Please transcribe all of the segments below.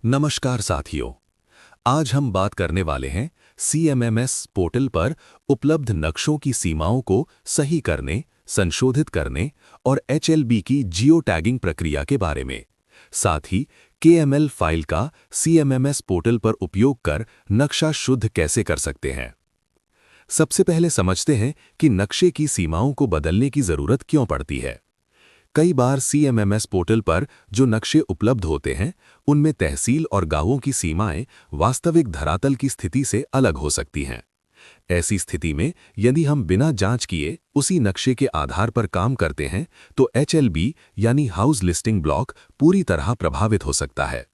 नमस्कार साथियों। आज हम बात करने वाले हैं CMMS पोर्टल पर उपलब्ध नक्शों की सीमाओं को सही करने, संशोधित करने और HLB की जियो टैगिंग प्रक्रिया के बारे में। साथ ही KML फाइल का CMMS पोर्टल पर उपयोग कर नक्शा शुद्ध कैसे कर सकते हैं। सबसे पहले समझते हैं कि नक्शे की सीमाओं को बदलने की जरूरत क्यों पड़ती है। कई बार CMMS पोर्टल पर जो नक्शे उपलब्ध होते हैं, उनमें तहसील और गांवों की सीमाएं वास्तविक धरातल की स्थिति से अलग हो सकती हैं। ऐसी स्थिति में यदि हम बिना जांच किए उसी नक्शे के आधार पर काम करते हैं, तो HLB यानी हाउस लिस्टिंग ब्लॉक पूरी तरह प्रभावित हो सकता है।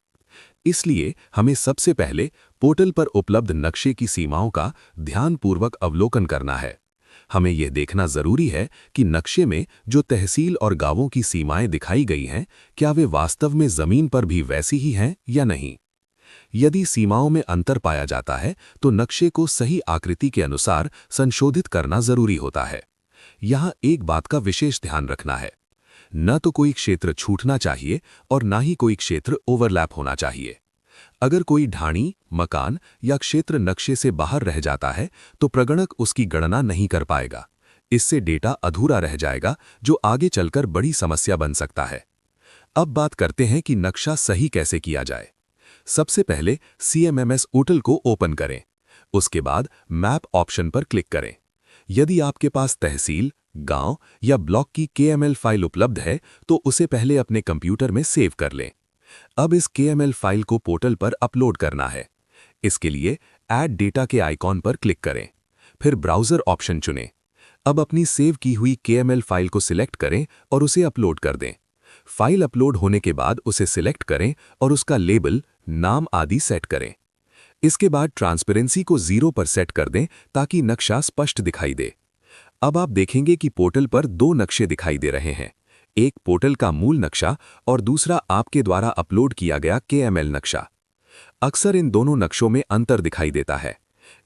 इसलिए हमें सबसे पहले पोर्टल पर उपलब्ध नक्शे की सीमाओं का ध्यानपूर्वक अवलोकन करना है। हमें यह देखना जरूरी है कि नक्शे में जो तहसील और गांवों की सीमाएं दिखाई गई हैं, क्या वे वास्तव में जमीन पर भी वैसी ही हैं या नहीं। यदि सीमाओं में अंतर पाया जाता है, तो नक्शे को सही आकृति के अनुसार संशोधित करना जरूरी होता है। यहाँ एक बात का विशेष ध्यान रखना है, न तो कोई क्षेत्र छूटना चाहिए और न ही कोई क्षेत्र ओवरलैप होना चाहिए। अगर कोई ढाणी, मकान या क्षेत्र नक्शे से बाहर रह जाता है, तो प्रगणक उसकी गणना नहीं कर पाएगा। इससे डेटा अधूरा रह जाएगा, जो आगे चलकर बड़ी समस्या बन सकता है। अब बात करते हैं कि नक्शा सही कैसे किया जाए। सबसे पहले CMMS पोर्टल को ओपन करें। उसके बाद मैप ऑप्शन पर क्लिक करें। यदि आपके पास तहसील, गांव या ब्लॉक की KML फाइल उपलब्ध है, तो उसे पहले अपने कंप्यूटर में सेव कर लें। अब इस KML फाइल को पोर्टल पर अपलोड करना है। इसके लिए ऐड डेटा के आइकॉन पर क्लिक करें, फिर ब्राउज़र ऑप्शन चुनें। अब अपनी सेव की हुई KML फाइल को सिलेक्ट करें और उसे अपलोड कर दें। फाइल अपलोड होने के बाद उसे सिलेक्ट करें और उसका लेबल, नाम आदि सेट करें। इसके बाद ट्रांसपेरेंसी को 0 पर सेट कर दें ताकि नक्शा स्पष्ट दिखाई दे। अब आप देखेंगे कि पोर्टल पर दो नक्शे दिखाई दे रहे हैं, एक पोर्टल का मूल नक्शा और दूसरा आपके द्वारा अपलोड किया गया KML नक्शा। अक्सर इन दोनों नक्शों में अंतर दिखाई देता है।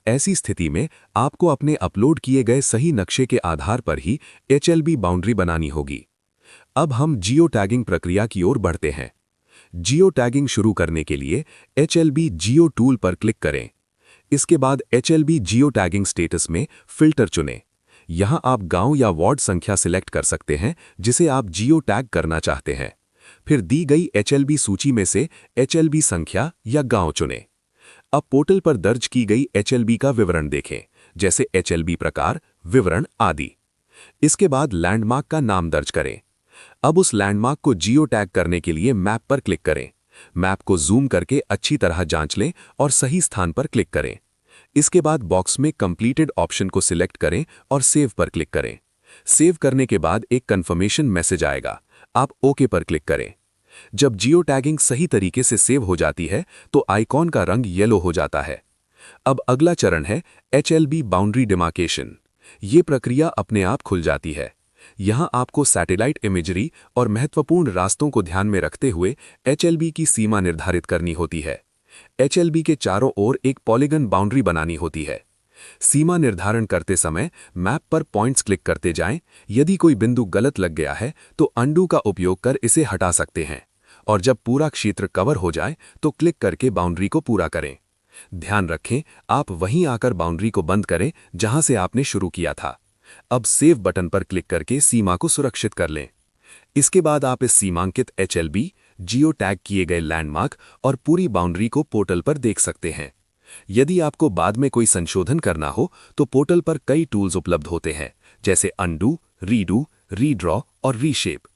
ऐसी स्थिति में आपको अपने अपलोड किए गए सही नक्शे के आधार पर ही HLB बाउंड्री बनानी होगी। अब हम जियो टैगिंग प्रक्रिया की ओर बढ़ते हैं। जियो टैगिंग शुरू करने के लिए HLB जियो टूल पर क्लिक करें। इसके बाद HLB जियो टैगिंग स्टेटस में फिल्टर चुनें। यहाँ आप गांव या वार्ड संख्या सिलेक्ट कर सकते हैं जिसे आप जियो टैग करना चाहते हैं। फिर दी गई HLB सूची में से HLB संख्या या गांव चुनें। अब पोर्टल पर दर्ज की गई HLB का विवरण देखें, जैसे HLB प्रकार, विवरण आदि। इसके बाद लैंडमार्क का नाम दर्ज करें। अब उस लैंडमार्क को जियो टैग करने के लिए मैप पर क्लिक करें। मैप को जूम करके अच्छी तरह जांच लें और सही स्थान पर क्लिक करें। इसके बाद बॉक्स में कंप्लीटेड ऑप्शन को सिलेक्ट करें और सेव पर क्लिक करें। सेव करने के बाद एक कंफर्मेशन मैसेज आएगा, आप ओके पर क्लिक करें। जब जियो टैगिंग सही तरीके से सेव हो जाती है, तो आइकॉन का रंग येलो हो जाता है। अब अगला चरण है HLB बाउंड्री डिमार्केशन। ये प्रक्रिया अपने आप खुल जाती है। यहाँ आपको सैटेलाइट इमेजरी और महत्वपूर्ण रास्तों को ध्यान में रखते हुए HLB की सीमा निर्धारित करनी होती है। HLB के चारों ओर एक पॉलीगन बाउंड्री बनानी होती है। सीमा निर्धारण करते समय मैप पर पॉइंट्स क्लिक करते जाएं। यदि कोई बिंदु गलत लग गया है, तो अंडू का उपयोग कर इसे हटा सकते हैं और जब पूरा क्षेत्र कवर हो जाए तो क्लिक करके बाउंड्री को पूरा करें। ध्यान रखें, आप वहीं आकर बाउंड्री को बंद करें जहां से आपने शुरू किया था। अब सेव बटन पर क्लिक करके सीमा को सुरक्षित कर लें। इसके बाद आप इस सीमांकित HLB, जियो टैग किए गए लैंडमार्क और पूरी बाउंड्री को पोर्टल पर देख सकते हैं। यदि आपको बाद में कोई संशोधन करना हो, तो पोर्टल पर कई टूल्स उपलब्ध होते हैं, जैसे अंडू, रीडू, रीड्रॉ और रीशेप।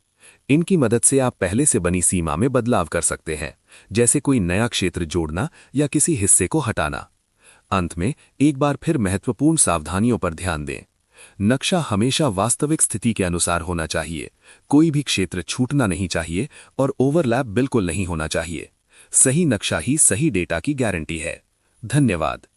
इनकी मदद से आप पहले से बनी सीमा में बदलाव कर सकते हैं, जैसे कोई नया क्षेत्र जोड़ना या किसी हिस्से को हटाना। अंत में एक बार फिर महत्वपूर्ण सावधानियों पर ध्यान दें। नक्शा हमेशा वास्तविक स्थिति के अनुसार होना चाहिए, कोई भी क्षेत्र छूटना नहीं चाहिए और ओवरलैप बिल्कुल नहीं होना चाहिए। सही नक्शा ही सही डेटा की गारंटी है। धन्यवाद।